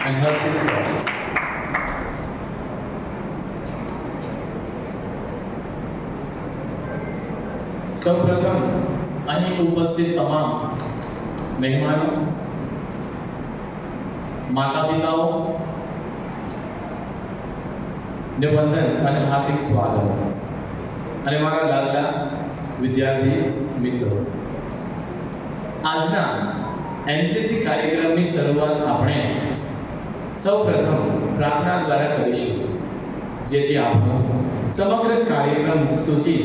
and Harshit sir. સૌપ્રથમ અહીં ઉપસ્થિત તમામ મહેમાનો, માતા પિતાઓ ને વંદન અને હાર્દિક સ્વાગત. અને મારા લાડકા વિદ્યાર્થી મિત્રો, આજના એનસીસી કાર્યક્રમની શરૂઆત આપણે સૌપ્રથમ પ્રાર્થના દ્વારા કરીશું, જેથી આપણો સમગ્ર કાર્યક્રમ સૂચિ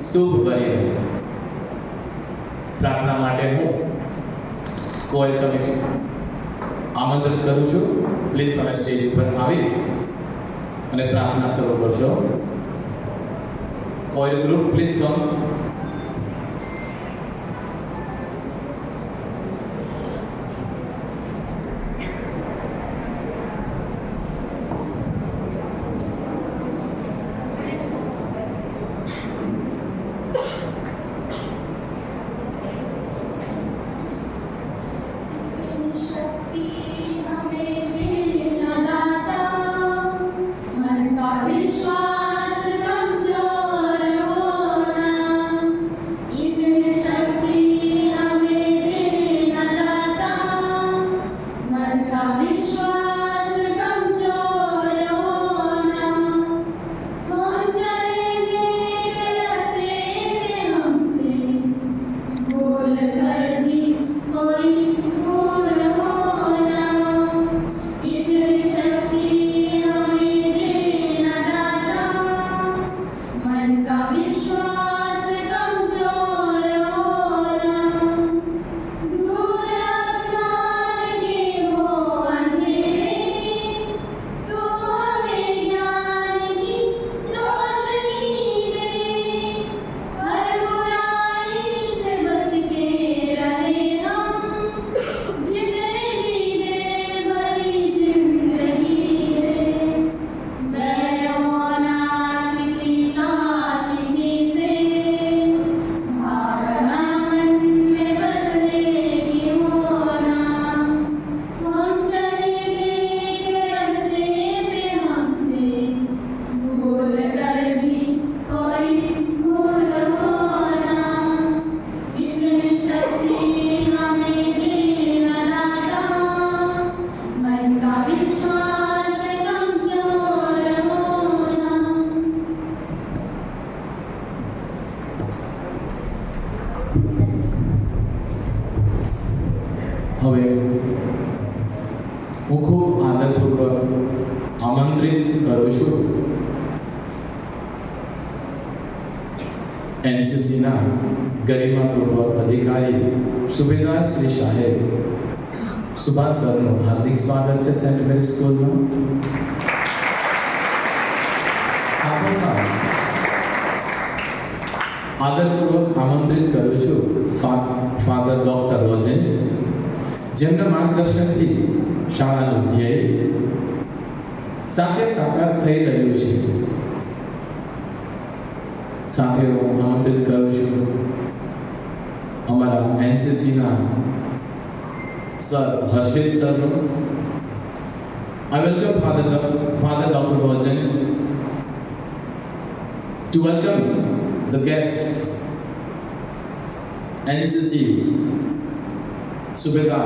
શુભ બની રહે. પ્રાર્થના માટે હું કોર કમિટી આમંત્રિત કરું છું. પ્લીઝ તમે સ્ટેજ ઉપર આવી અને પ્રાર્થના શરૂ કરશો. Core group please come. હવે હું ખૂબ આદરપૂર્વક આમંત્રિત કરું છું એનસીસીના ગરિમાપૂર્વક અધિકારી સુબેદાર શ્રી સાહેબ સુભાષ સરનું હાર્દિક સ્વાગત છે સેન્ટ મેરી સ્કૂલમાં. સાથોસાથ આદરપૂર્વક આમંત્રિત કરું છું ફાધર ડોક્ટર રોજેન્ટ, જેમના માર્ગદર્શનથી શાળાનું ધ્યેય સાચે સાકાર થઈ રહ્યું છે. સાથે હું આમંત્રિત કરું છું અમારા એનસીસીના સર હર્ષિત સરનું. I welcome Father Dr. Rojan to welcome the guest NCC Subedar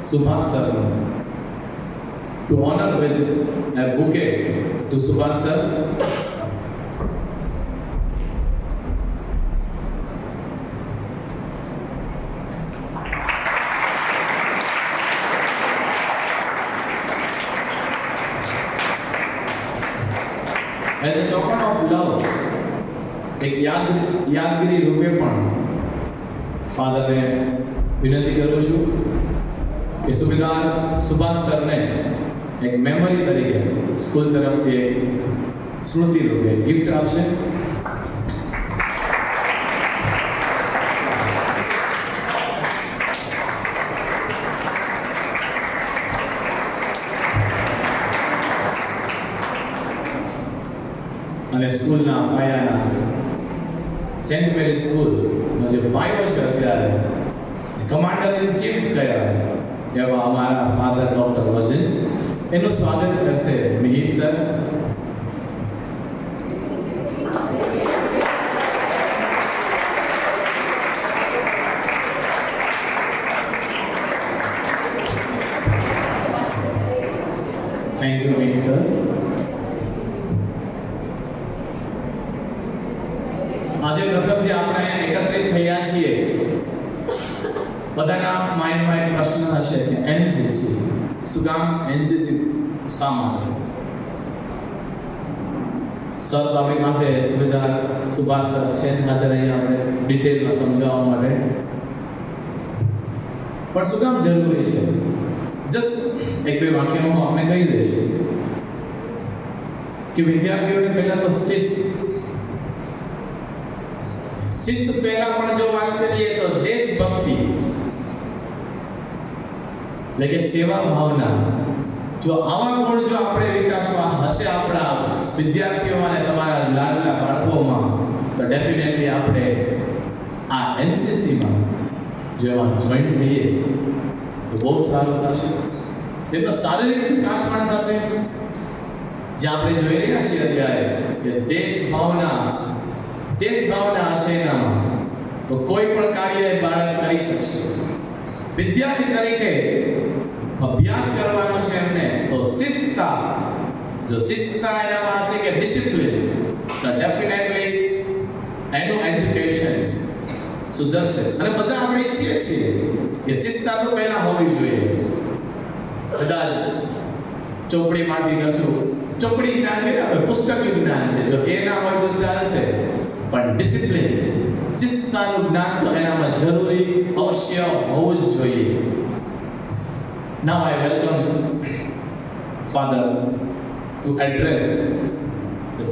Subhash sir, to honor with a bouquet to Subhash sir. As a token of love, એક યાદગીરી રૂપે પણ ફાધરને વિનંતી કરું છું કે સુબેદાર સુભાષ સરને એક મેમરી તરીકે સ્કૂલ તરફથી એક સ્મૃતિ રૂપે ગિફ્ટ આપશે. અને સ્કૂલના પાયાના સેન્ટ મેરી સ્કૂલનો જે પાયો છે અત્યારે કમાન્ડર ઇન ચીફ કયા એવા અમારા ફાધર ડોક્ટર રોજન રોજન્ટ. એનું સ્વાગત કરશે Mihir sir. Thank you Mihir sir. આજે પ્રથમ જે આપણે એકત્રિત થયા છીએ, બધાના માઇન્ડમાં એક પ્રશ્ન હશે કે એનસીસી શું કામ, એનસીસી શા માટે? સર તો આપણી પાસે સુબેદાર સુભાષ સર છે હાજર અહીંયા આપણે ડિટેલમાં સમજાવવા માટે. પણ શું કામ જરૂરી છે? જસ્ટ એક બે વાક્યમાં હું આપણે કહી દઈશ કે વિદ્યાર્થીઓને પહેલા તો શિસ્ત પહેલા પણ જો વાત કરીએ તો દેશભક્તિ એટલે કે સેવા ભાવના, જો આવા ગુણ જો આપણે વિકાસવા હશે આપણા વિદ્યાર્થીઓમાં અને તમારા લાડલા બાળકોમાં, તો ડેફિનેટલી આપણે આ એનસીસીમાં જેમાં જોઈન્ટ થઈએ તો બહુ સારું થશે. તેમનો શારીરિક વિકાસ પણ થશે. જે આપણે જોઈ રહ્યા છીએ અત્યારે કે દેશ ભાવના હશે એનામાં તો કોઈ પણ કાર્ય એ બાળક કરી શકશે. વિદ્યાર્થી તરીકે અભ્યાસ કરવાનો છે એમને તો શિસ્તતા, જો શિસ્તતા એનામાં હશે કે ડિસિપ્લિન, તો ડેફિનેટલી એનું એજ્યુકેશન સુધરશે. અને બધા આપણે ઈચ્છીએ છીએ કે શિસ્તતા તો પહેલા હોવી જોઈએ. કદાચ ચોપડીમાંથી કશું ચોપડી જ્ઞાન કે આપણે પુસ્તકીય જ્ઞાન છે, જો એ ના હોય તો ચાલશે, પણ ડિસિપ્લિન શિસ્તતાનું જ્ઞાન તો એનામાં જરૂરી અવશ્ય હોવું જ જોઈએ. Now I welcome Father to address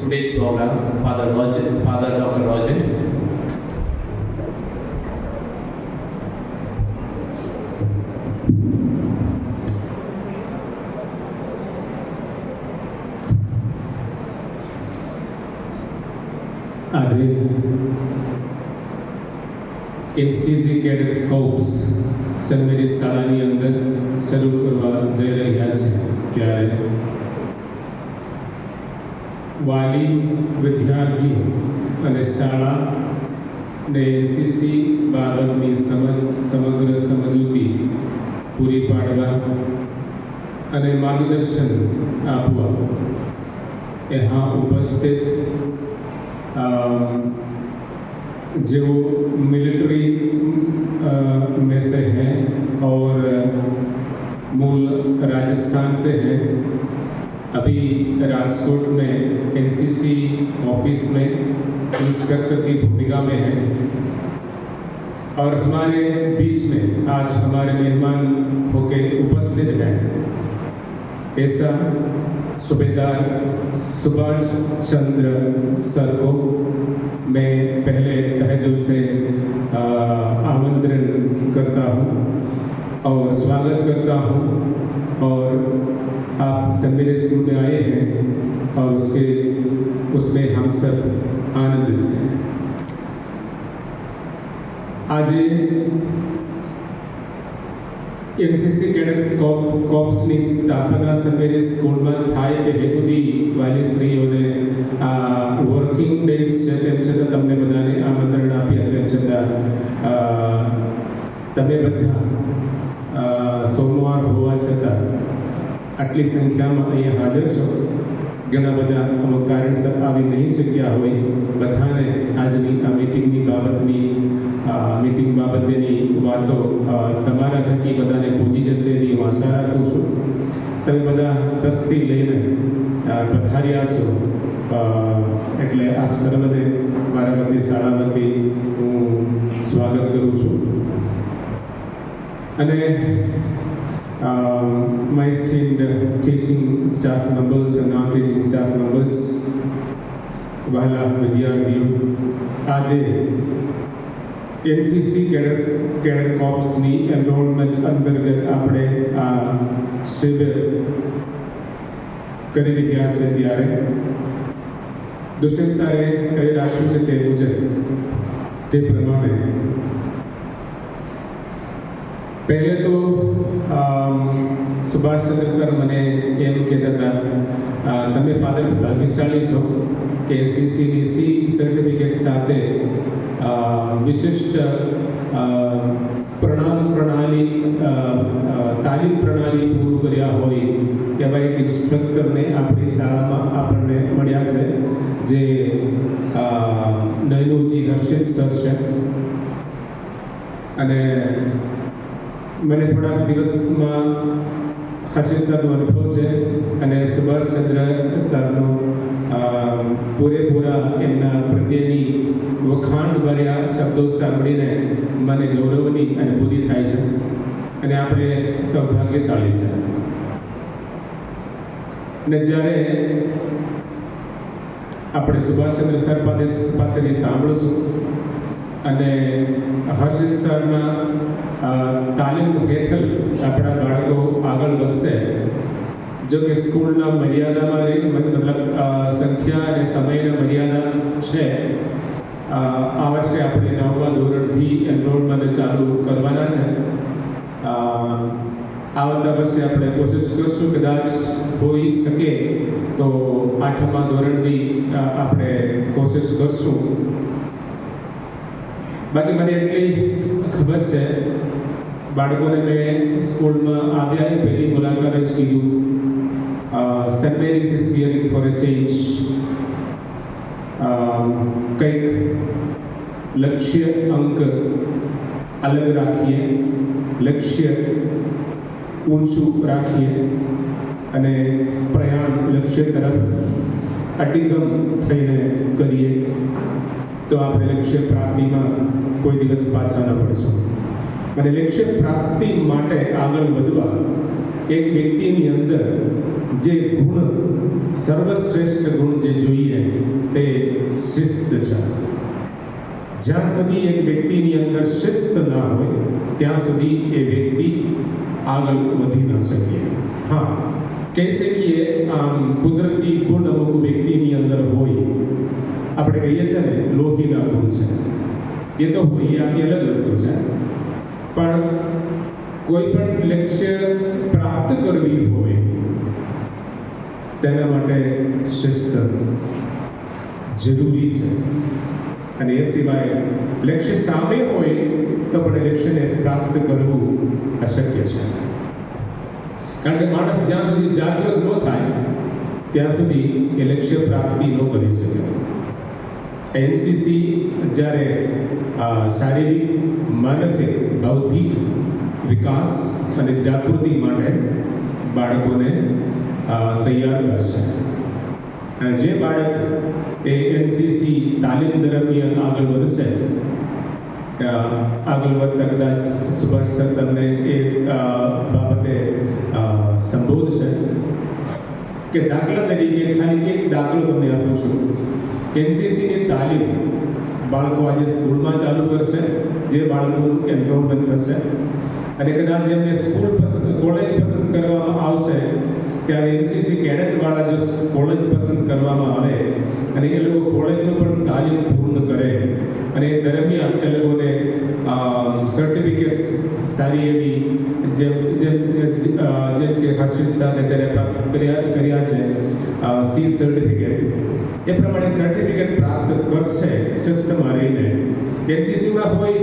today's program, Father Dr. Rojent. આજે NCC cadet corps Saint Mary's શાળાની અંદર શરૂ કરવા જઈ રહ્યા છે, ત્યારે વાલી, વિદ્યાર્થીઓ અને શાળા ને એનસીસી બાબતની સમગ્ર સમજૂતી પૂરી પાડવા અને માર્ગદર્શન આપવા यहाँ उपस्थित जो मिलिट्री में से हैं और मूल राजस्थान से हैं, अभी राजकोट में एनसीसी ऑफिस में इंस्ट्रक्टर की भूमिका में हैं, और हमारे बीच में आज हमारे मेहमान होके उपस्थित हैं ऐसा सूबेदार सुभाष चंद्र सर को मैं पहले तहे दिल से आमंत्रण करता हूँ और स्वागत करता हूँ, और आप सब मेरे स्कूल में आए हैं और उसमें हम सब आनंदित हैं. आज एनसीसी कैडेट्स कोर्प्सની સ્થાપના સમેરી સ્કૂલમાં થાય તે હેતુથી વાલી સ્ત્રીઓને આ વર્કિંગ ડેઝ છે તેમ છતાં તમને બધાને આમંત્રણ આપ્યા, તેમ છતાં તમે બધા સોમવાર હોવા છતાં આટલી સંખ્યામાં અહીંયા હાજર છો. ઘણા બધા અમુક કારણસર આવી નહીં શક્યા હોય, બધાને આજની આ મીટિંગ બાબતેની વાતો તમારા થકી બધાને પહોંચી જશે એવી હું આશા રાખું છું. તમે બધા તસ્તી લઈને પધાર્યા છો, એટલે આપ સર્વને મારા વતી શાળા વતી હું સ્વાગત કરું છું. અને my esteemed teaching staff members and non-teaching staff members, વહાલા વિદ્યાર્થીઓ, આજે એનસીસી કેડેટ કોર્પ્સની એનરોલમેન્ટ અંતર્ગત આપણે આ શિબિર કરી રહ્યા છે, ત્યારે દુષ્યંત સારે કહી રાખ્યું છે તે મુજબ તે પ્રમાણે પહેલે તો સુભાષચંદ્ર સર મને એમ કહેતા હતા, તમે ફાધર ભાગ્યશાળી છો કે એનસીસીની સી સર્ટિફિકેટ સાથે વિશિષ્ટ તાલીમ પ્રણાલી પૂરું કર્યા હોય એવા એક ઇન્સ્ટ્રક્ટરને આપણી શાળામાં આપણને મળ્યા છે, જે નયનુજી હર્ષિત સર છે. અને મને થોડાક દિવસમાં હર્ષિત સરનો અનુભવ છે અને સુભાષચંદ્ર સરનો પૂરેપૂરા એમના પ્રત્યેની વખાણભર્યા શબ્દો સાંભળીને મને ગૌરવની અનુભૂતિ થાય છે અને આપણે સૌભાગ્યશાળી છે. અને જ્યારે આપણે સુભાષચંદ્ર સર પાસેથી સાંભળશું અને હર્ષિત સરના તાલીમ હેઠળ આપણા બાળકો આગળ વધશે. જો કે સ્કૂલના મર્યાદામાં મતલબ સંખ્યા અને સમયના મર્યાદા છે. આ વર્ષે આપણે 9મા ધોરણથી એનરોલમેન્ટ ચાલુ કરવાના છે. આવતા વર્ષે આપણે કોશિશ કરશું, કદાચ હોઈ શકે તો 8મા ધોરણથી આપણે કોશિશ કરશું. બાકી મને એટલી ખબર છે, બાળકોને મેં સ્કૂલમાં આવ્યા એ પહેલી મુલાકાત જ કીધું, Saint Mary's is hearing for a change. કંઈક લક્ષ્ય અંક અલગ રાખીએ, લક્ષ્ય ઊંચું રાખીએ અને પ્રયાણ લક્ષ્ય તરફ અટિગમ થઈને કરીએ તો આપણે લક્ષ્ય પ્રાપ્તિમાં કોઈ દિવસ પાછા ન પડશું. અને લક્ષ્ય પ્રાપ્તિ માટે આગળ વધવા એક વ્યક્તિની અંદર જે ગુણ, સર્વશ્રેષ્ઠ ગુણ જે જોઈએ તે શિસ્ત છે. જ્યાં સુધી એક વ્યક્તિની અંદર શિસ્ત ના હોય ત્યાં સુધી એ વ્યક્તિ આગળ વધી ન શકીએ. હા, કહી શકીએ આમ કુદરતી ગુણ અમુક વ્યક્તિની અંદર હોય, આપણે કહીએ છીએ ને લોહીના ગુણ છે, એ તો હોય, એ આખી અલગ વસ્તુ છે. પણ કોઈ પણ લક્ષ્ય પ્રાપ્ત કરવી હોય તેના માટે શિસ્ત જરૂરી છે. અને એ સિવાય લક્ષ્ય સામે હોય તો પણ લક્ષ્યને પ્રાપ્ત કરવું અશક્ય છે. કારણ કે માણસ જ્યાં સુધી જાગૃત ન થાય ત્યાં સુધી એ લક્ષ્ય પ્રાપ્તિ ન કરી શકે. એનસીસી જ્યારે શારીરિક, માનસિક, બૌદ્ધિક વિકાસ અને જાગૃતિ માટે બાળકોને તૈયાર કરશે. અને જે બાળક એ એનસીસી તાલીમ દરમિયાન આગળ વધશે, આગળ વધતા કદાચ સુભાષ સર તમને એ બાબતે સંબોધશે કે દાખલા તરીકે ખાલી એક દાખલો તમને આપું છું. એનસીસીની તાલીમ બાળકો આજે સ્કૂલમાં ચાલુ કરશે, જે બાળકોનું એનરોલમેન્ટ થશે અને કદાચ એમને કોલેજ પસંદ કરવામાં આવશે ત્યારે એનસીસી કેડેટવાળા જો કોલેજ પસંદ કરવામાં આવે અને એ લોકો કોલેજનું પણ તાલીમ પૂર્ણ કરે અને એ દરમિયાન એ લોકોને સર્ટિફિકેટ્સ સારી એવી જેમ કે હર્ષિત સાથે ત્યારે પ્રાપ્ત કર્યા છે સી સર્ટિફિકેટ, એ પ્રમાણે સર્ટિફિકેટ પ્રાપ્ત કરશે શિસ્તમાં રહીને. એનસીસીમાં હોય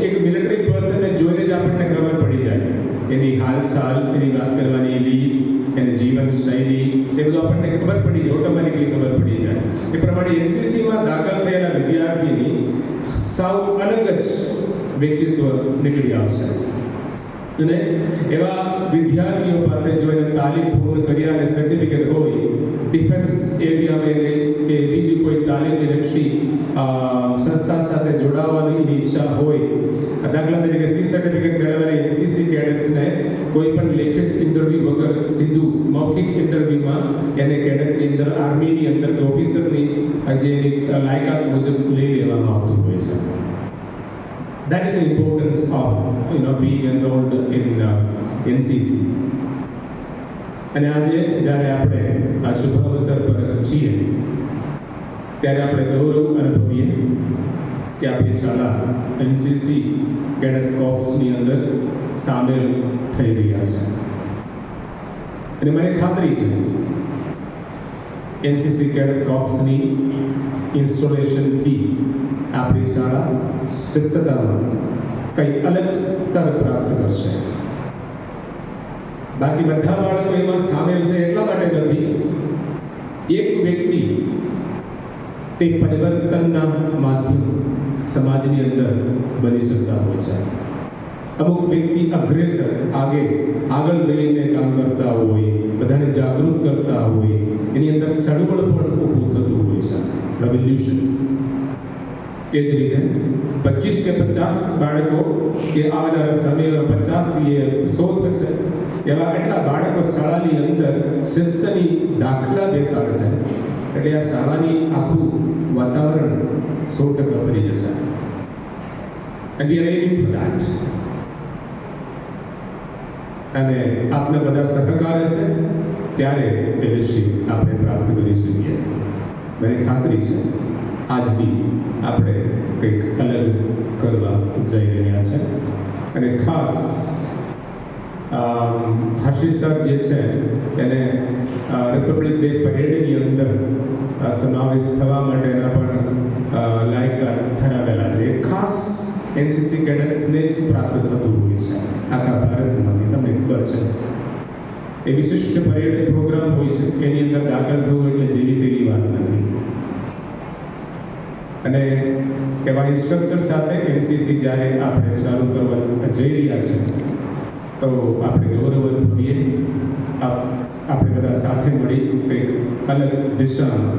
એક મિલિટરી પર્સનને જોઈને જ આપણને ખબર પડી જાય, એની હાલચાલ, એની વાત કરવાની રીત, એની જીવનશૈલી, એ બધું આપણને ખબર પડી જાય, ઓટોમેટિકલી ખબર પડી જાય. એ પ્રમાણે એનસીસીમાં દાખલ થયેલા વિદ્યાર્થીની સાવ અલગ જ વ્યક્તિત્વ નીકળી આવશે. અને એવા વિદ્યાર્થીઓ પાસે જો એને તાલીમ પૂર્ણ કર્યા અને સર્ટિફિકેટ હોય, ડિફેન્સ એરિયામાં કે બીજી કોઈ તાલીમની લક્ષી સંસ્થા સાથે જોડાવાની એની ઈચ્છા હોય, દાખલા તરીકે સી સર્ટિફિકેટ મેળવેલા એનસીસી કેડેટ્સને કોઈ પણ લેખિત ઇન્ટરવ્યૂ વગર સીધું મૌખિક ઇન્ટરવ્યૂમાં એને કેડેટની અંદર, આર્મીની અંદર કે ઓફિસરની જે એની લાયકાત મુજબ લઈ લેવામાં આવતું હોય છે. That is the importance of being enrolled in NCC. અને આજે જ્યારે આપણે આ શુભ અવસર પર છીએ ત્યારે આપણે ગૌરવ અનુભવીએ કે આપણી શાળા એનસીસી કેડેટ કોર્પ્સની અંદર સામેલ થઈ રહ્યા છે. અને મને ખાતરી છે એનસીસી કેડેટ કોર્પ્સની ઇન્સ્ટોલેશનથી આપણી શાળા શિસ્તતામાં કંઈ અલગ સ્તર પ્રાપ્ત કરશે. બાકી બધા બાળકો એમાં સામેલ છે એટલા માટે નથી. એક વ્યક્તિ તે પરિવર્તનના માધ્યમ સમાજની અંદર બની શકતા હોય છે. અમુક વ્યક્તિ અગ્રેસર આગળ રહીને કામ કરતા હોય, બધાને જાગૃત કરતા હોય, એની અંદર ચળવળ પણ ઊભું થતું હોય છે, રેવોલ્યુશન. એ જ રીતે 25 કે 50 બાળકો કે આવનારા સમયમાં 50 થી 100 થશે એવા એટલા બાળકો શાળાની અંદર શિસ્તની દાખલા બેસાડશે એટલે આ શાળાની આખું વાતાવરણ 100% ફરી જશે. And we are aiming for that. અને આપના બધા સહકાર હશે ત્યારે એ વિશે આપણે પ્રાપ્ત કરી શકીએ. મને ખાતરી છે આજથી આપણે કંઈક અલગ કરવા જઈ રહ્યા છે. અને ખાસ હર્ષિત સર જે છે એને રિપબ્લિક ડે પરેડની અંદર સમાવેશ થવા માટેના પણ લાયકાત ધરાવેલા છે. ખાસ એનસીસી કેડેટ્સને જ પ્રાપ્ત થતું હોય છે આખા ભારતમાંથી, તમને ખબર છે. એ વિશિષ્ટ પરેડ પ્રોગ્રામ હોય છે, એની અંદર દાખલ થવું એટલે જેવી તેવી વાત નથી. અને એવા ઇન્સ્ટ્રક્ટર સાથે એનસીસી જ્યારે આપણે ચાલુ કરવા જઈ રહ્યા છે તો આપણે ગૌરવ અનુભવીએ. આપણે બધા સાથે મળી કંઈક અલગ દિશામાં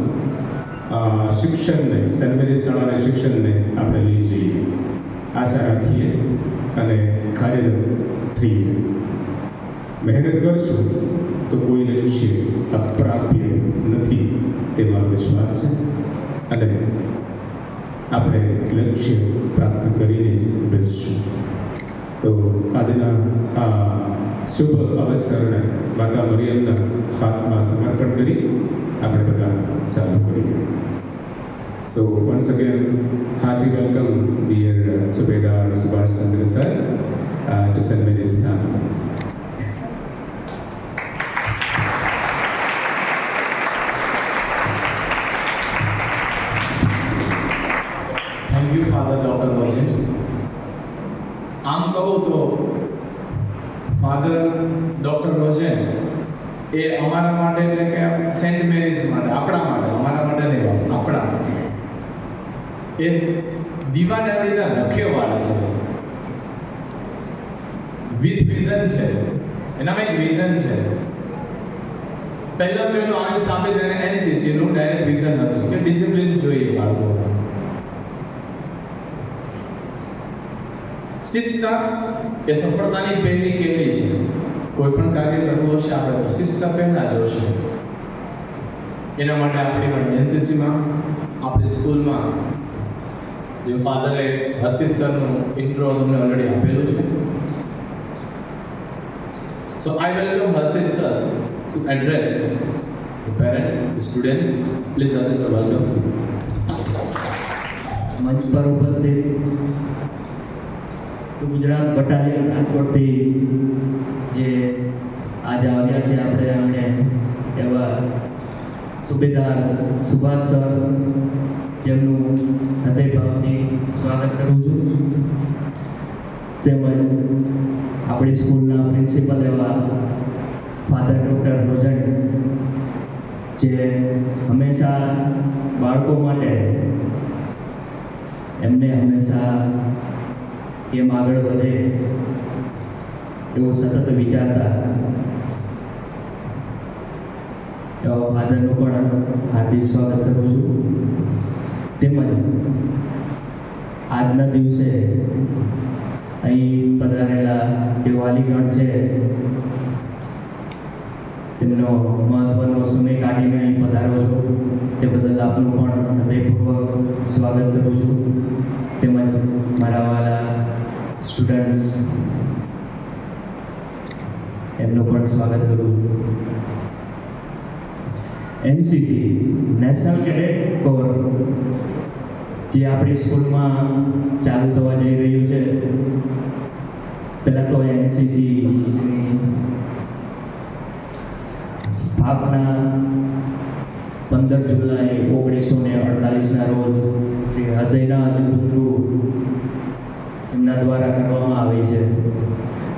શિક્ષણને, સર્વરી શાળાના શિક્ષણને આપણે લઈ જઈએ. આશા રાખીએ અને કાર્યરત થઈએ. મહેનત કરશું તો કોઈ લક્ષ્ય અપ્રાપ્ય નથી તે મારો વિશ્વાસ છે. અને આપણે લક્ષ્ય પ્રાપ્ત કરીને જ બેસશું. તો આજના આ શુભ અવસરને માતા મરિયમના હાથમાં સમર્પણ કરી આપણે બધા ચાલુ કરીએ. So once again, hearty welcome dear Subedar Subhash Chandra sir to St. Mary's family. Thank you, Father Dr. Roshan. આમ કહું તો ફાધર ડૉક્ટર રોજન એ અમારા માટે એટલે કે સેન્ટ મેરીઝ માટે, આપણા માટે, અમારા માટે નહીં, આપણા માટે એ દીવાદાંડીના રખેવાળ છે. વિથ વિઝન છે, એનામાં એક વિઝન છે. પહેલું આવી સ્થાપિત એને એનસીસીનું ડાયરેક્ટ વિઝન હતું કે ડિસિપ્લિન જોઈએ બાળકોમાં. શિસ્ત એ સફળતાની પહેલી કેડી છે. કોઈ પણ કાર્ય કરવું હશે આપણે તો શિસ્ત પહેલા જોશે. એના માટે આપણી પણ એનસીસીમાં, આપણી સ્કૂલમાં જે ફાધરે હર્ષિત સરનું ઇન્ટ્રો તમને ઓલરેડી આપેલું છે. So I welcome Harshit sir to address the parents, the students. Please Harshit sir, welcome. મંચ પર ઉપસ્થિત ગુજરાત બટાલિયન રાજકોટથી જે આજે આવ્યા છે આપણે અમને એવા સુબેદાર સુભાષ સર, જેમનું હૃદયભાવથી સ્વાગત કરું છું. તેમજ આપણી સ્કૂલના પ્રિન્સિપલ એવા ફાધર ડૉક્ટર રોજન, જે હંમેશા બાળકો માટે એમને હંમેશા કેમ આગળ વધે એવું સતત વિચારતા. એવા ફાધરનું પણ હાર્દિક સ્વાગત કરું છું. તેમજ આજના દિવસે અહીં પધારેલા જે વાલીગણ છે તેમનો મહત્વનો સમય કાઢીને અહીં પધારો છો તે બદલ આપનું પણ હૃદયપૂર્વક સ્વાગત કરું છું. તેમજ મારા વાલા સ્ટુડન્ટ્સ, એમનું પણ સ્વાગત કરું છું. એનસીસી નેશનલ કેડેટ કોર જે આપણી સ્કૂલમાં ચાલુ થવા જઈ રહ્યું છે પહેલાં તો એનસીસી સ્થાપના 15 જુલાઈ 1948ના રોજ શ્રી હૃદયનાથ બુદ્રુ જેમના દ્વારા કરવામાં આવી છે.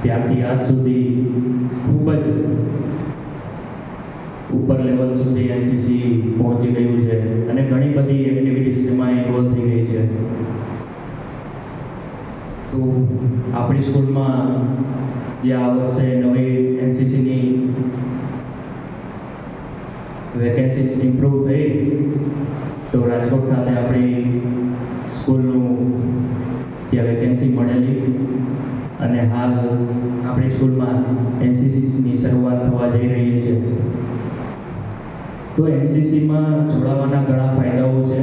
ત્યારથી આજ સુધી ખૂબ જ ઉપર લેવલ સુધી એનસીસી પહોંચી ગયું છે અને ઘણી બધી એક્ટિવિટીઝ એમાં ઇન્વોલ્વ થઈ ગઈ છે. તો આપણી સ્કૂલમાં જે આ વર્ષે નવી એનસીસીની વેકેન્સીઝ ઇમ્પ્રૂવ થઈ તો રાજકોટ ખાતે આપણી સ્કૂલનું ત્યાં વેકેન્સી મળેલી અને હાલ આપણી સ્કૂલમાં એનસીસીની શરૂઆત થવા જઈ રહી છે. તો એનસીસીમાં જોડાવાના ઘણા ફાયદાઓ છે,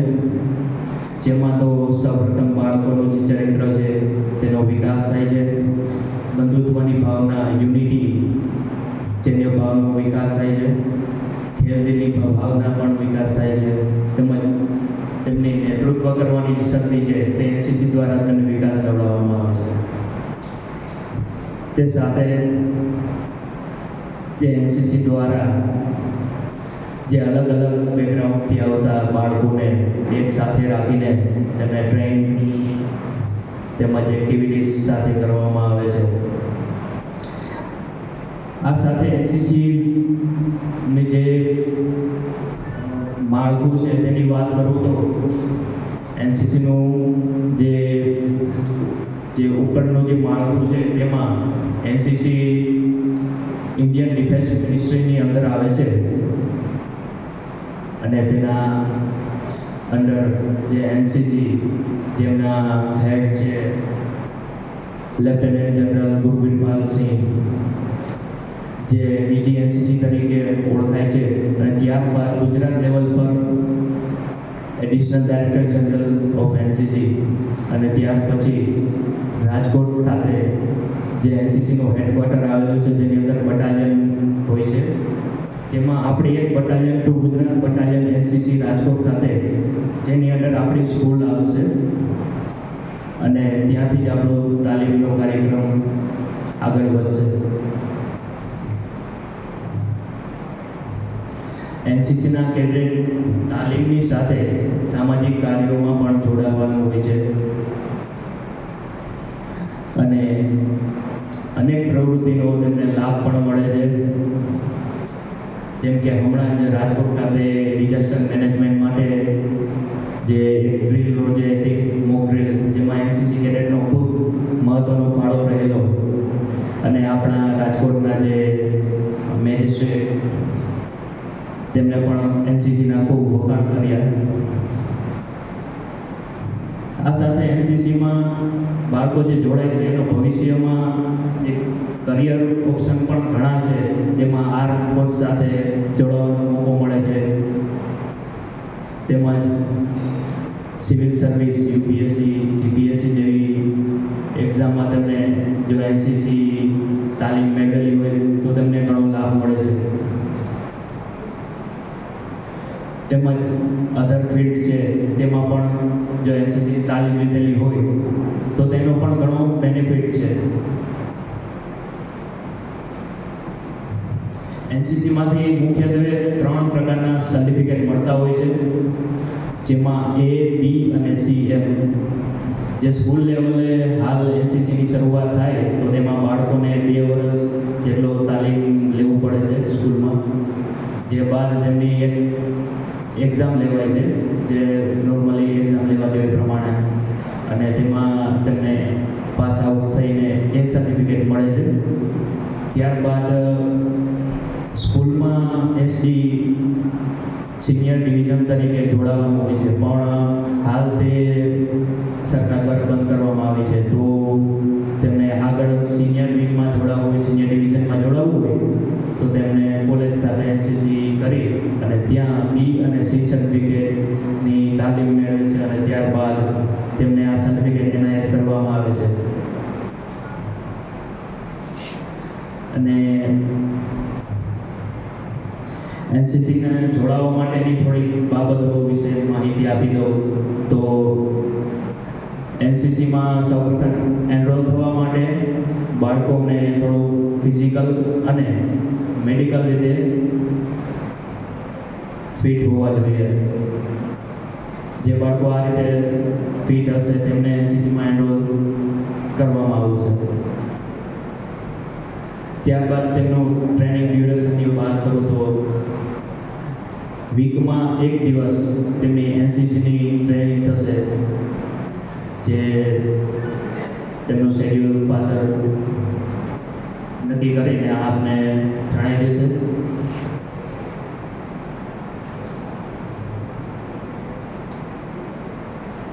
જેમાં તો સૌપ્રથમ બાળકોનું જે ચરિત્ર છે તેનો વિકાસ થાય છે, બંધુત્વની ભાવના યુનિટી જેની ભાવનો વિકાસ થાય છે, ખેલદિલની ભાવના પણ વિકાસ થાય છે, તેમજ તેમની નેતૃત્વ કરવાની જે શક્તિ છે તે એનસીસી દ્વારા તેનો વિકાસ કરવામાં આવે છે. તે સાથે જે એનસીસી દ્વારા જે અલગ અલગ બેકગ્રાઉન્ડથી આવતા બાળકોને એક સાથે રાખીને તેમને ટ્રેન તેમજ એક્ટિવિટીઝ સાથે કરવામાં આવે છે. આ સાથે એનસીસીની જે માળખું છે તેની વાત કરું તો એનસીસીનું જે ઉપરનું જે માળખું છે તેમાં એનસીસી ઇન્ડિયન ડિફેન્સ મિનિસ્ટ્રીની અંદર આવે છે અને તેના અંડર જે એનસીસી જેમના હેડ છે લેફ્ટનન્ટ જનરલ ગુરવિંદરપાલ સિંહ, જે બીજી એનસીસી તરીકે ઓળખાય છે, અને ત્યારબાદ ગુજરાત લેવલ પર additional director general of NCC અને ત્યાર પછી રાજકોટ ખાતે જે એનસીસીનો હેડક્વાર્ટર આવેલું છે જેની અંદર બટાલિયન હોય છે, જેમાં આપણી એક battalion two Gujarat battalion NCC Rajkot ખાતે જેની અંદર આપણી સ્કૂલ આવશે અને ત્યાંથી જ આપણો તાલીમનો કાર્યક્રમ આગળ વધશે. એનસીસીના કેડેટ તાલીમની સાથે સામાજિક કાર્યોમાં પણ જોડાવાનું હોય છે અને અનેક પ્રવૃત્તિનો તેમને લાભ પણ મળે છે. જેમ કે હમણાં જ રાજકોટ ખાતે ડિઝાસ્ટર મેનેજમેન્ટ માટે જે ડ્રીલ જે હતી મોક ડ્રીલ, જેમાં એનસીસી કેડેટનો ખૂબ મહત્વનો ફાળો રહેલો અને આપણા રાજકોટના જે મેજિસ્ટ્રેટ તેમને પણ એનસીસીના ખૂબ વખાણ કર્યા. આ સાથે એનસીસીમાં બાળકો જે જોડાય છે એનો ભવિષ્યમાં એક કરિયર ઓપ્શન પણ ઘણા છે, જેમાં આર્મ ફોર્સ સાથે જોડાવાનો મોકો મળે છે, તેમજ સિવિલ સર્વિસ યુપીએસસી જીપીએસસી જેવી એક્ઝામમાં તેમને જો એનસીસી તાલીમ મેળવેલી હોય તો તેમને ઘણો લાભ મળે છે. તેમજ અધર ફિલ્ડ છે તેમાં પણ જો એનસીસી તાલીમ લીધેલી હોય તો તેનો પણ ઘણો બેનિફિટ છે. એનસીસીમાંથી મુખ્યત્વે 3 પ્રકારના સર્ટિફિકેટ મળતા હોય છે, જેમાં A, B અને C એમ. જે સ્કૂલ લેવલે હાલ એનસીસીની શરૂઆત થાય તો તેમાં બાળકોને 2 વર્ષ જેટલો તાલીમ લેવું પડે છે સ્કૂલમાં, જે બાદ તેમની એક એક્ઝામ લેવાય છે જે નોર્મલી એક્ઝામ લેવાતી હોય પ્રમાણે, અને તેમાં તેમને પાસ આઉટ થઈને એક સર્ટિફિકેટ મળે છે. ત્યારબાદ સ્કૂલમાં એસડી સિનિયર ડિવિઝન તરીકે જોડાવાનું હોય છે, પણ હાલ તે સરકાર દ્વારા બંધ કરવામાં આવી છે. તો તેમને આગળ સિનિયર વિંગમાં જોડાવવું હોય, સિનિયર ડિવિઝનમાં જોડાવવું હોય તો તેમને કોલેજ ખાતે એનસીસી કરી અને ત્યાં બી અને સી સર્ટિફિકેટની તાલીમ મેળવે છે અને ત્યારબાદ તેમને આ સર્ટિફિકેટ એનાયત કરવામાં આવે છે. અને એનસીસીને જોડાવા માટેની થોડી બાબતો વિશે માહિતી આપી દઉં તો એનસીસીમાં સૌપ્રથમ એનરોલ થવા માટે બાળકોને થોડું ફિઝિકલ અને મેડિકલ રીતે ફિટ હોવા જોઈએ. જે બાળકો આ રીતે ફિટ હશે તેમને એનસીસીમાં એનરોલ કરવામાં આવશે. ત્યારબાદ તેમનું ટ્રેનિંગ ડ્યુરેશનની વાત કરું તો વીકમાં 1 દિવસ તેમની એનસીસીની ટ્રેનિંગ થશે, જે તેમનું શેડ્યુલ પાત્ર નક્કી કરીને આપને જણાવી દેશે.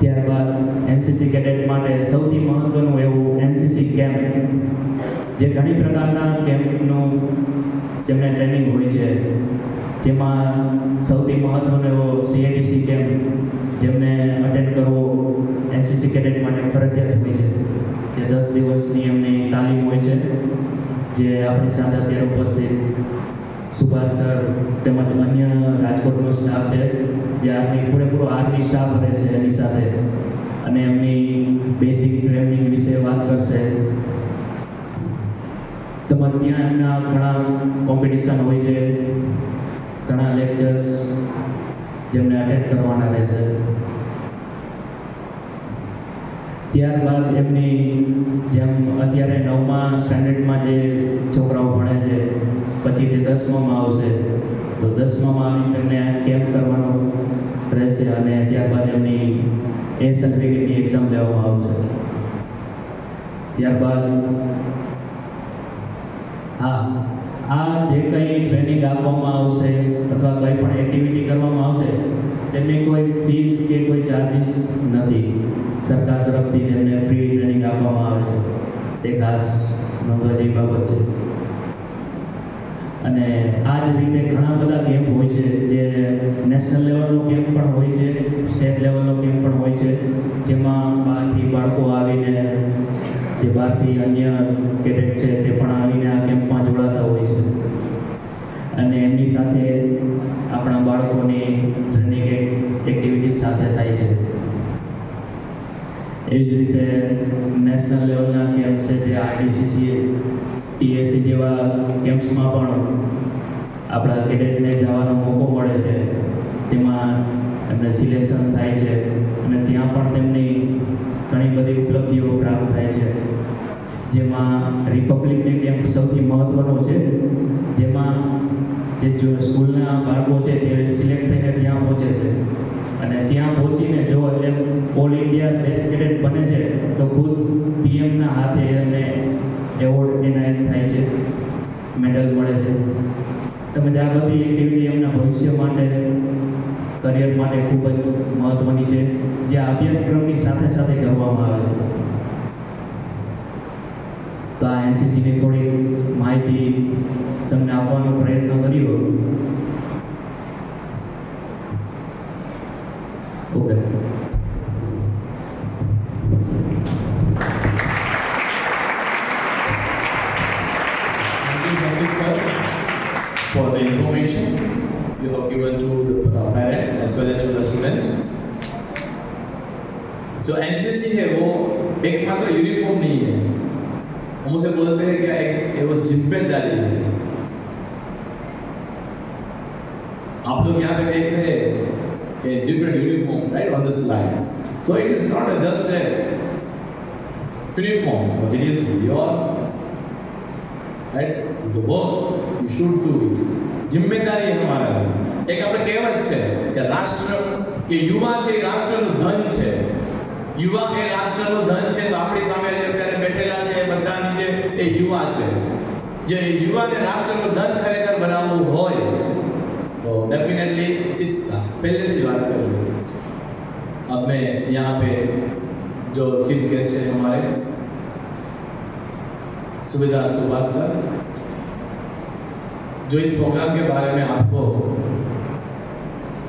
ત્યારબાદ એનસીસી કેડેટ માટે સૌથી મહત્વનું એવું એનસીસી કેમ્પ, જે ઘણી પ્રકારના કેમ્પનું જેમને ટ્રેનિંગ હોય છે, જેમાં સૌથી મહત્વનો એવો CATC કેમ્પ જેમને અટેન્ડ કરવો એનસીસી કેડેટ માટે ફરજિયાત હોય છે. જે 10 દિવસની એમની તાલીમ હોય છે, જે આપણી સાથે અત્યારે ઉપસ્થિત સુભાષ સર તેમજ અન્ય રાજકોટનો સ્ટાફ છે, જે આપણી પૂરેપૂરો આર્મી સ્ટાફ રહેશે એની સાથે, અને એમની બેઝિક ટ્રેનિંગ વિશે વાત કરશે. તેમજ ત્યાં એમના ઘણા કોમ્પિટિશન હોય છે, ઘણા લેક્ચર્સ જેમને અટેન્ડ કરવાના રહેશે. ત્યારબાદ એમની જેમ અત્યારે 9મા સ્ટાન્ડર્ડમાં જે છોકરાઓ ભણે છે, પછી તે 10મામાં આવશે, તો 10મામાં આવીને તેમને કેમ્પ કરવાનો રહેશે, અને ત્યારબાદ એમની એ સર્ટિફિકેટની એક્ઝામ લેવામાં આવશે. ત્યારબાદ આ જે કંઈ ટ્રેનિંગ આપવામાં આવશે અથવા કંઈ પણ એક્ટિવિટી કરવામાં આવશે, તેમની કોઈ ફીસ કે કોઈ ચાર્જિસ નથી. સરકાર તરફથી તેમને ફ્રી ટ્રેનિંગ આપવામાં આવે છે, તે ખાસ નોંધવા જેવી બાબત છે. અને આ જ રીતે ઘણા બધા કેમ્પ હોય છે, જે નેશનલ લેવલનો કેમ્પ પણ હોય છે, સ્ટેટ લેવલનો કેમ્પ પણ હોય છે, જેમાં બહારથી બાળકો આવીને, જે બહારથી અન્ય કેડેટ છે તે પણ આવીને આ કેમ્પમાં જોડાતા હોય છે, અને એમની સાથે આપણા બાળકોની ટ્રેનિંગ એક્ટિવિટી સાથે થાય છે. એવી જ રીતે નેશનલ લેવલના કેમ્પ છે, જે RDCC, TSC જેવા કેમ્પ્સમાં પણ આપણા કેડેટને જવાનો મોકો મળે છે. તેમાં એમને સિલેક્શન થાય છે, અને ત્યાં પણ તેમની ઘણી બધી ઉપલબ્ધિઓ પ્રાપ્ત થાય છે. જેમાં રિપબ્લિક ડે કેમ્પ સૌથી મહત્ત્વનો છે, જેમાં જે સ્કૂલના બાળકો છે તે સિલેક્ટ થઈને ત્યાં પહોંચે છે, અને ત્યાં પહોંચીને જો એમ ઓલ ઇન્ડિયા બેસ્ટ કેડેટ બને છે, તો ખુદ PMના હાથે એમને એવોર્ડ એનાયત થાય છે, મેડલ મળે છે. તમે આ બધી એક્ટિવિટી એમના ભવિષ્ય માટે, કરિયર માટે ખૂબ જ મહત્ત્વની છે, જે અભ્યાસક્રમની સાથે સાથે કરવામાં આવે છે. તો આ એનસીસીની થોડી માહિતી તમને આપવાનો પ્રયત્ન કર્યો. Okay. For the information you have given to the parents as well as to the students. जो एनसीसी है वो एकमात्र यूनिफॉर्म नहीं है, हम उसे बोलते हैं कि एक वो जिम्मेदारी है. आप लोग यहाँ पे देख रहे हैं कि different uniform right on the slide. So it is not just a uniform, but it is your right the work you should do it. जिम्मेदारी है हमारा. एक આપણે કહેવત છે કે રાષ્ટ્ર કે યુવા છે એ રાષ્ટ્રનું ધન છે. યુવા એ રાષ્ટ્રનું ધન છે. તો આપણી સામે જે અત્યારે બેઠેલા છે બધા નીચે એ યુવા છે. જે યુવાને રાષ્ટ્રનું ધન ખરેખર બનાવવું હોય तो डेफिनेटली शिस्ता पहले भी बात कर ली. अब मैं यहाँ पे जो चीफ गेस्ट है हमारे सुबेदार सुभाष सर, जो इस प्रोग्राम के बारे में आपको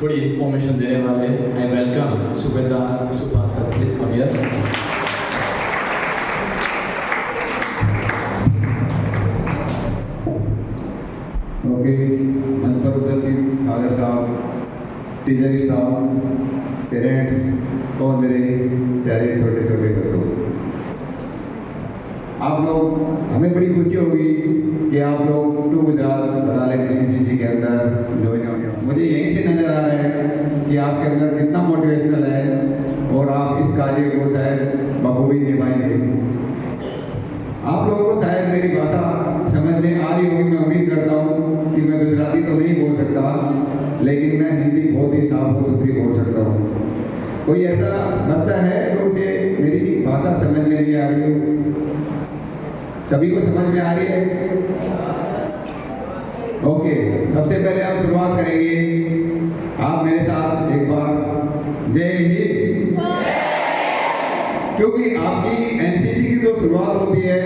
थोड़ी इंफॉर्मेशन देने वाले हैं. I welcome Subedar Subhash sir, please come here. Okay, मंच पर उपस्थित फादर साहब, टीचर स्टाफ, पेरेंट्स और मेरे प्यारे छोटे छोटे बच्चों, आप लोग, हमें बड़ी खुशी होगी कि आप लोग टू गुजरात बटालियन एनसीसी के अंदर ज्वाइन होने हो। मुझे यहीं से नज़र आ रहा है कि आपके अंदर कितना मोटिवेशनल है और आप इस कार्य को शायद बखूबी निभाएंगे। आप लोगों को शायद मेरी भाषा समझ में आ रही होगी। मैं उम्मीद करता हूँ कि मैं गुजराती तो नहीं बोल सकता, लेकिन मैं हिंदी बहुत ही साफ और सुथरी बोल सकता हूँ। कोई ऐसा बच्चा है जो उसे मेरी भाषा समझ में नहीं आ रही हो? सभी को समझ में आ रही है? ओके, सबसे पहले आप शुरुआत करेंगे। आप मेरे साथ एक बार जय हिंद, क्योंकि आपकी एनसीसी की जो शुरुआत होती है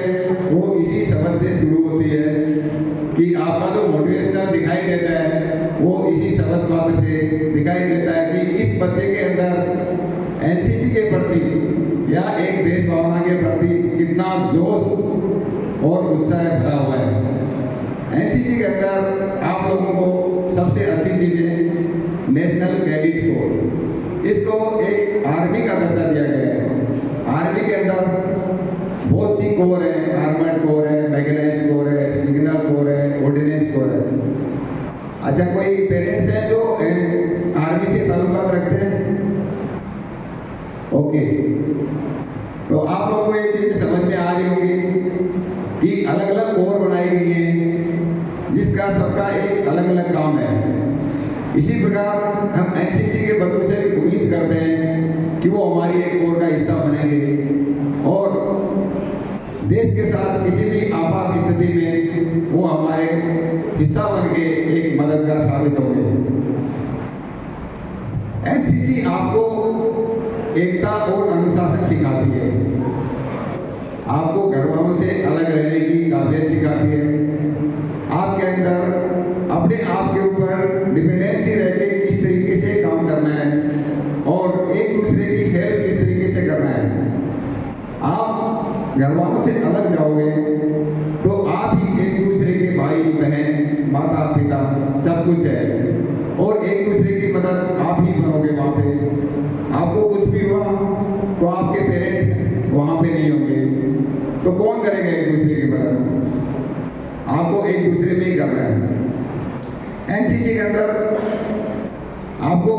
वो इसी शब्द से शुरू होती है कि आपका जो मोटिवेशनल दिखाई देता है वो इसी शब्द मात्र से दिखाई देता है कि इस बच्चे के अंदर एनसीसी के प्रति या एक देश भावना के प्रति कितना जोश और उत्साह भरा हुआ है। एनसीसी के अंदर आप लोगों को सबसे अच्छी चीज़ है नेशनल कैडेट कोर। इसको एक आर्मी का दर्जा दिया गया है। आर्मी के अंदर बहुत सी कोर है, आर्मर्ड कोर है, मैकेनाइज कोर है, सिग्नल कोर है, ऑर्डिनेंस कोर है। अच्छा, कोई पेरेंट्स हैं जो आर्मी से ताल्लुकात रखते हैं? ओके, तो आप लोगों को ये चीज़ समझ में आ रही होगी कि अलग अलग कोर बनाई गई है जिसका सबका एक अलग अलग काम है। इसी प्रकार हम एनसीसी के बच्चों से उम्मीद करते हैं कि वो हमारी एक कोर का हिस्सा बनेंगे और देश के साथ किसी भी आपात स्थिति में वो हमारे हिस्सा बन के एक मददगार साबित होंगे। एनसीसी आपको एकता और अनुशासन सिखाती है, आपको घर वालों से अलग रहने की काबिलियत सिखाती है, आपके अंदर अपने आप के ऊपर डिपेंडेंसी रह के किस तरीके से काम करना है और एक दूसरे की हेल्प किस तरीके से करना है। आप घर वालों से अलग जाओगे तो आप ही एक दूसरे के भाई बहन माता पिता सब कुछ है और एक दूसरे की मदद आप ही बनोगे। वहाँ पे आपको कुछ भी हुआ तो आपके पेरेंट्स वहाँ पे नहीं होंगे, तो कौन करेगा एक दूसरे की मदद? आपको एक दूसरे में ही करना है। एनसीसी के अंदर आपको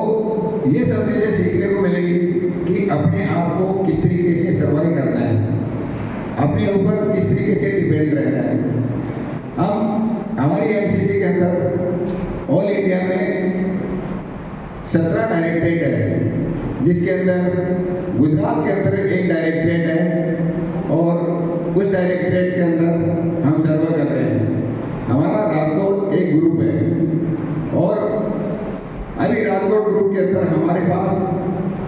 ये सब चीज़ें सीखने को मिलेगी कि अपने आप को किस तरीके से सर्वाइव करना है, अपने ऊपर किस तरीके से डिपेंड रहना है। हम हमारी एनसीसी के अंदर ऑल इंडिया में 17 डायरेक्टरेट है, जिसके अंदर गुजरात के अंदर एक डायरेक्टरेट है और उस डायरेक्टरेट के अंदर हम सर्व कर रहे हैं। हमारा राजकोट एक ग्रुप है और अभी राजकोट ग्रुप के अंदर हमारे पास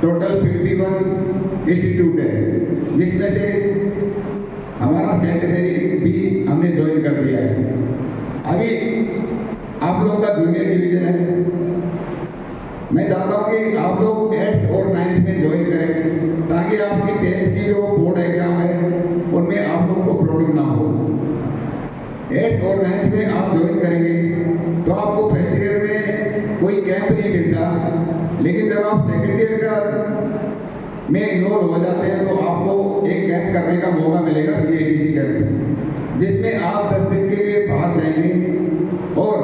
टोटल 51 इंस्टीट्यूट है, जिसमें से हमारा सेंटेनरी भी हमने ज्वाइन कर दिया है। अभी आप लोगों का जूनियर डिवीजन है। मैं चाहता हूँ कि आप लोग 8th और 9th में ज्वाइन करें ताकि आपकी 10th की जो बोर्ड एग्जाम है उनमें आप लोगों को प्रॉब्लम ना हो। 8th और 9th में आप ज्वाइन करेंगे तो आपको फर्स्ट ईयर में कोई कैंप नहीं मिलता, लेकिन जब आप सेकेंड ईयर का में इन्वॉल्व हो जाते हैं तो आपको एक कैंप करने का मौका मिलेगा, CITC कैंप, जिसमें आप 10 दिन के लिए बाहर जाएंगे और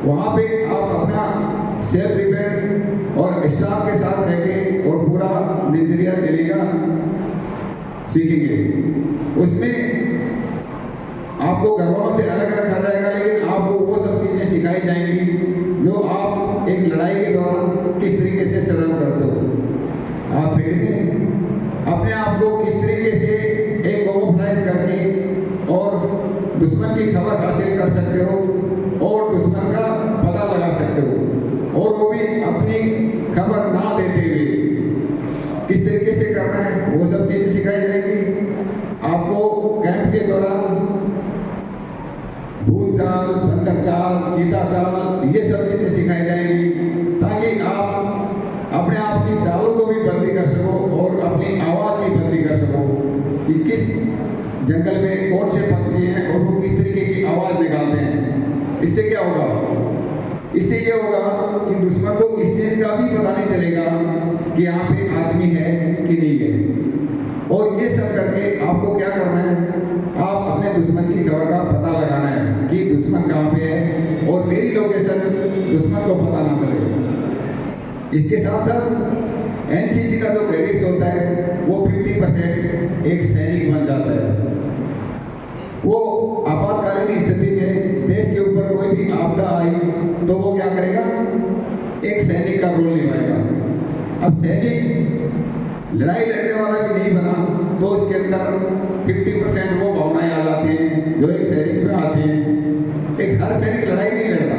वहाँ पे आप अपना सेल्फ डिपेंड और स्टाफ के साथ रह के और पूरा दिनचर्या देने का सीखेंगे। उसमें आपको घर वालों से अलग रखा जाएगा, लेकिन आपको वो सब चीज़ें सिखाई जाएंगी जो आप एक लड़ाई के दौरान किस तरीके से सर्व करते हो। आप फील्ड में अपने आप को किस तरीके से एक कैमोफ्लेज करके और दुश्मन की खबर हासिल कर सकते हो और दुश्मन का पता लगा सकते हो, और वो भी अपनी खबर ना देते हुए किस तरीके से करना है, वो सब चीज़ें सिखाई जाएगी। आपको कैंप के दौरान भूत चाल, बंदर चाल, चीता चाल, ये सब चीज़ें सिखाई जाएंगी ताकि आप अपने आप की चालों को भी बंदी कर सको और अपनी आवाज़ भी बंदी कर सको कि किस जंगल में कौन से पक्षी हैं और वो किस तरीके की आवाज़ निकालते हैं। इससे क्या होगा? इससे ये होगा कि दुश्मन को इस चीज़ का भी पता नहीं चलेगा कि यहाँ पे आदमी है कि नहीं है। और ये सब करके आपको क्या करना है, आप अपने दुश्मन की खबर का पता लगाना है कि दुश्मन कहाँ पे है और मेरी लोकेशन दुश्मन को पता ना चले। इसके साथ साथ एनसीसी का जो क्रेडिट्स होता है वो 50% एक सैनिक बन जाता है। वो आपातकालीन स्थिति में देश के ऊपर कोई भी आपदा आई तो वो क्या करेगा, एक सैनिक का रोल निभाएगा। अब सैनिक लड़ाई लड़ने वाला भी नहीं बना तो उसके अंदर 50% वो भावनाएं आ जाती हैं जो एक सैनिक में आती हैं। एक हर सैनिक लड़ाई नहीं लड़ता,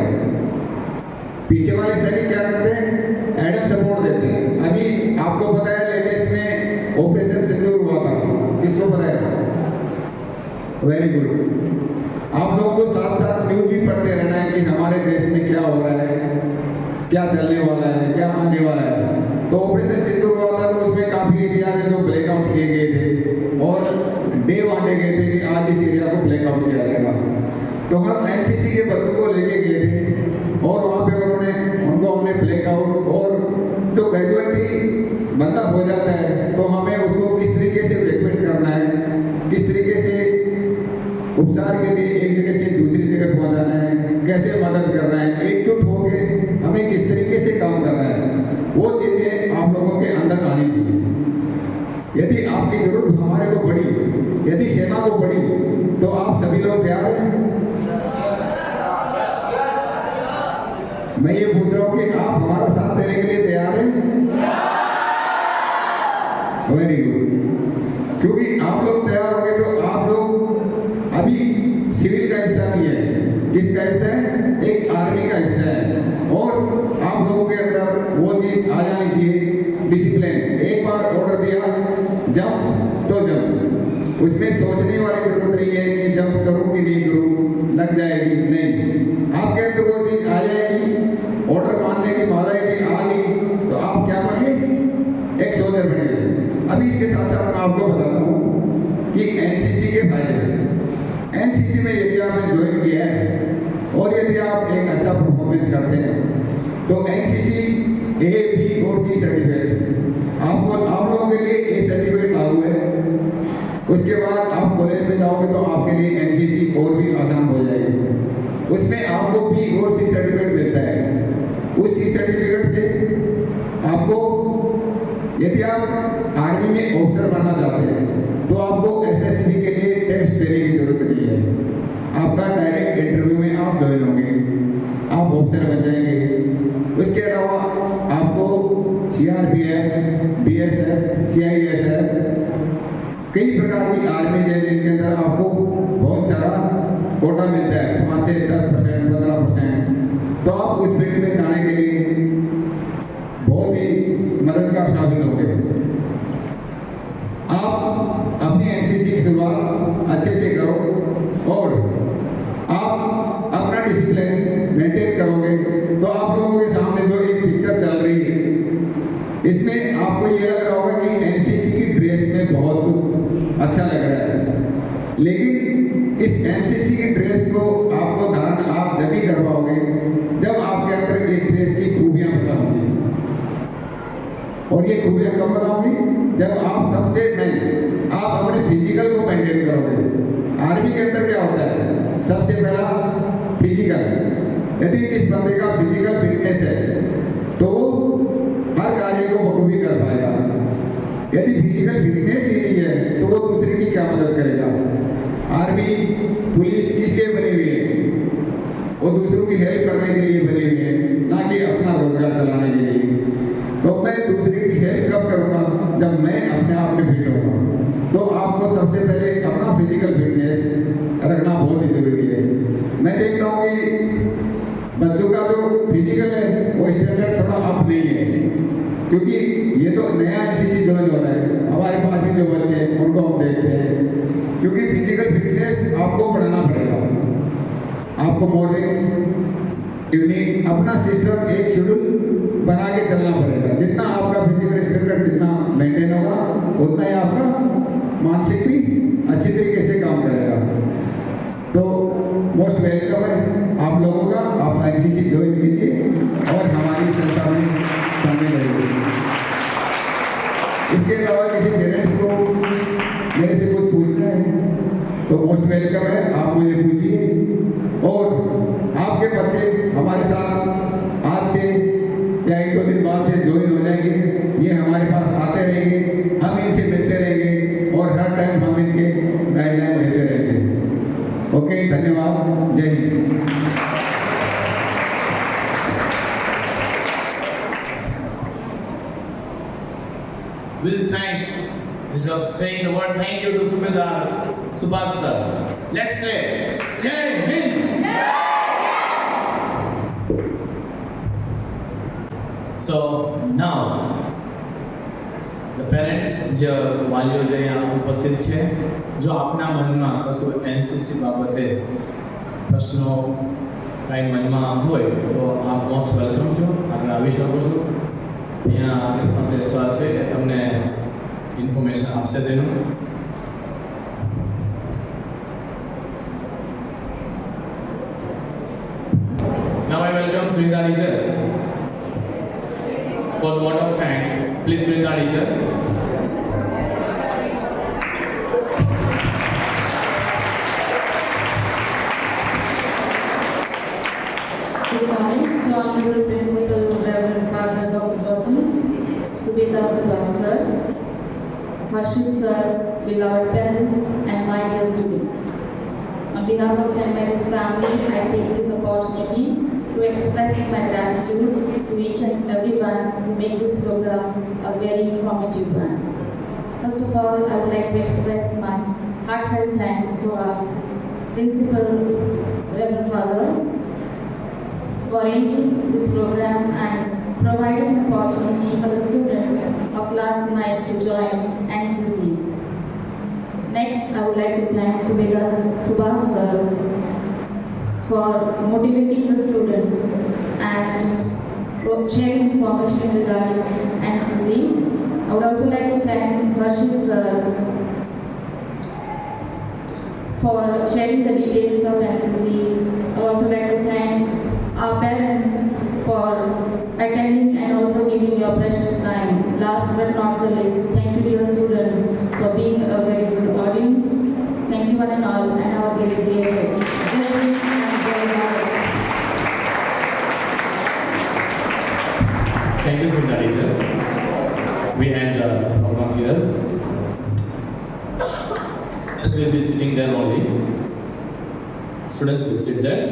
पीछे वाले सैनिक क्या करते हैं, एडम सपोर्ट देते हैं। अभी आपको पता है लेटेस्ट में ऑपरेशन सिंदूर हुआ था, किसको पता है? Very good. आप लोगों को साथ साथ न्यूज भी पढ़ते रहना है कि हमारे देश में क्या हो रहा है, क्या चलने वाला है, क्या आने वाला है। तो ऑपरेशन सिंदूर हुआ था तो उसमें काफी एरिया है जो ब्लैकआउट किए गए थे और डे बांटे गए थे कि आज इस एरिया को ब्लैकआउट किया जाएगा। तो हम एनसीसी के बच्चों को लेके गए थे और वहाँ पे उनको हमने ब्लैकआउट और जो कैजुअलिटी बंदा हो जाता है तो हमें उसको किस तरीके से ट्रीटमेंट करना है, किस तरीके से उपचार के लिए एक जगह से दूसरी जगह पहुंचाना है, कैसे मदद करना है, एकजुट होकर हमें किस तरीके से काम करना है, वो चीज़ें आप लोगों के अंदर आनी चाहिए। यदि आपकी जरूरत हमारे को पड़ी, यदि सेना को पड़ी तो आप सभी लोग तैयार हैं? मैं ये पूछ रहा हूँ कि आप हमारा साथ देने के लिए तैयार हैं? Very good. क्योंकि आप लोग तैयार होंगे तो आप लोग अभी सिविल का हिस्सा नहीं है, किसका हिस्सा है? एक आर्मी का हिस्सा है। और आप लोगों के अंदर वो चीज आ जानी चाहिए, डिसिप्लिन। एक बार ऑर्डर दिया जंप तो जंप, उसमें सोचने वाली जरूरत नहीं है कि जंप करूँ कि नहीं करूँ, लग जाएगी, नहीं, आपके अंदर वो चीज आ जाएगी। ऑर्डर मानने की बाधा यदि आ गई तो आप क्या बनिए, एक सोल्जर बनिए। अभी इसके साथ साथ मैं आपको बताता हूँ कि एनसीसी के फायदे। एनसीसी में यदि आपने ज्वाइन किया है और यदि आप एक अच्छा परफॉर्मेंस करते हैं तो एनसीसी ए, बी और सी सर्टिफिकेट आप लोगों के लिए ए सर्टिफिकेट लागू है। उसके बाद आप कॉलेज में जाओगे तो आपके लिए एनसीसी और भी आसान हो जाएगी। उसमें आपको बी और सी सर्टिफिकेट मिलता है। उस सी सर्टिफिकेट से आपको यदि आप आर्मी में ऑफिसर बनना चाहते हैं तो आपको एसएसबी के लिए टेस्ट देने की जरूरत नहीं है। आपका डायरेक्ट इंटरव्यू में आप ज्वाइन होंगे, आप ऑफिसर बन जाएंगे। उसके अलावा आपको सीआरपीएफ, बीएसएफ, सीआईएसएफ, कई प्रकार की आर्मी है जिनके अंदर आपको बहुत सारा कोटा मिलता है, 5 से 10%, 15%। तो आप उस फील्ड में जाने के लिए बहुत ही मददगार साबित होंगे। आप अपनी एनसीसी की शुरुआत अच्छे से करो और आप अपना डिसिप्लिन मेंटेन करोगे तो आप लोगों के सामने जो एक पिक्चर चल रही है इसमें आपको ये लग रहा होगा कि एनसीसी की ड्रेस में बहुत कुछ अच्छा लग रहा है, लेकिन इस एनसीसी की ड्रेस को आपको धारण आप जब ही कर पाओगे जब आपके अंदर इस ड्रेस की खूबियां पता होंगी। और ये खूबियां कब पता होंगी? जब आप सबसे पहले आप अपने फिजिकल को मेंटेन करोगे। आर्मी के अंदर क्या होता है? सबसे पहला फिजिकल। यदि जिस बंदे का फिजिकल फिटनेस है तो हर कार्य को बखूबी कर पाएगा। यदि फिजिकल फिटनेस ही नहीं है तो वो दूसरे की क्या मदद करेगा? आर्मी पुलिस किस लिए बनी हुई है? वो दूसरों की हेल्प करने के लिए बनी हुई है, ना कि अपना रोजगार चलाने के लिए। तो मैं दूसरे की हेल्प कब करूँगा? जब मैं अपने आप में फिट होगा। तो आपको सबसे पहले अपना फिजिकल फिटनेस रखना बहुत ही जरूरी है। मैं देखता हूँ कि बच्चों का जो फिजिकल है वो स्टैंडर्ड थोड़ा अप नहीं है, क्योंकि ये तो नया एनसीसी ज्वाइन हो रहा है। हमारे पास भी जो बच्चे हैं उनको हम देखते हैं, क्योंकि फिजिकल फिटनेस आपको बढ़ाना पड़ेगा। आपको मॉर्निंग इवनिंग अपना सिस्टम एक शेड्यूल बना के चलना पड़ेगा। जितना आपका फिजिकल स्टैंडर्ड जितना मेंटेन होगा उतना ही आपका मानसिक भी अच्छी तरीके से काम करेगा। तो मोस्ट वेलकम है आप लोगों का, आप एनसीसी ज्वाइन कीजिए और हमारी संस्था में शामिल रहिए। आपके बच्चे हमारे साथ आज से या 1-2 दिन बाद से ज्वाइन हो जाएंगे। ये हमारे पास आते रहेंगे, हम इनसे मिलते रहेंगे और हर टाइम हम इनके गाइडलाइन देते रहेंगे। ओके, धन्यवाद, जय Hind. We'll thank, instead of saying the word thank you to Subedar Subhas sir, let's say Jai Hind. So now the parents, જે વાલીઓ જે અહીંયા ઉપસ્થિત છે, જો આપના મનમાં કશું એનસીસી બાબતે પ્રશ્નો કાંઈ મનમાં હોય તો આપ મોસ્ટ વેલકમ છો, આગળ આવી શકો છો. અહીંયા આપણી પાસે સર છે એ તમને ઇન્ફોર્મેશન આપશે તેનું. Now I welcome Sunita teacher for the vote of thanks. Please, Sunita teacher. Good morning to Honorable Principal Reverend Father Dr. Dojant, Subedar Subhas sir, Harshit sir, beloved parents and my dear students. On behalf of St. Mary's family, I take this opportunity to express my gratitude to each and everyone who made this program a very informative one. First of all, I would like to express my heartfelt thanks to our Principal Reverend Father for arranging this program and providing an opportunity for the students of class 9 to join NCC. Next, I would like to thank Subedar Subhas sir for motivating the students and sharing information regarding NCC. I would also like to thank Harshit sir for sharing the details of NCC. I would also like to thank our parents for attending and also giving your precious time. Last but not the least, thank you dear students for being a very good audience. Thank you one and all and have a great day ahead. Jai Hind and Jai Bharat. Thank you, Sunita teacher. We end the program here. Just will be sitting there only. Students will sit there.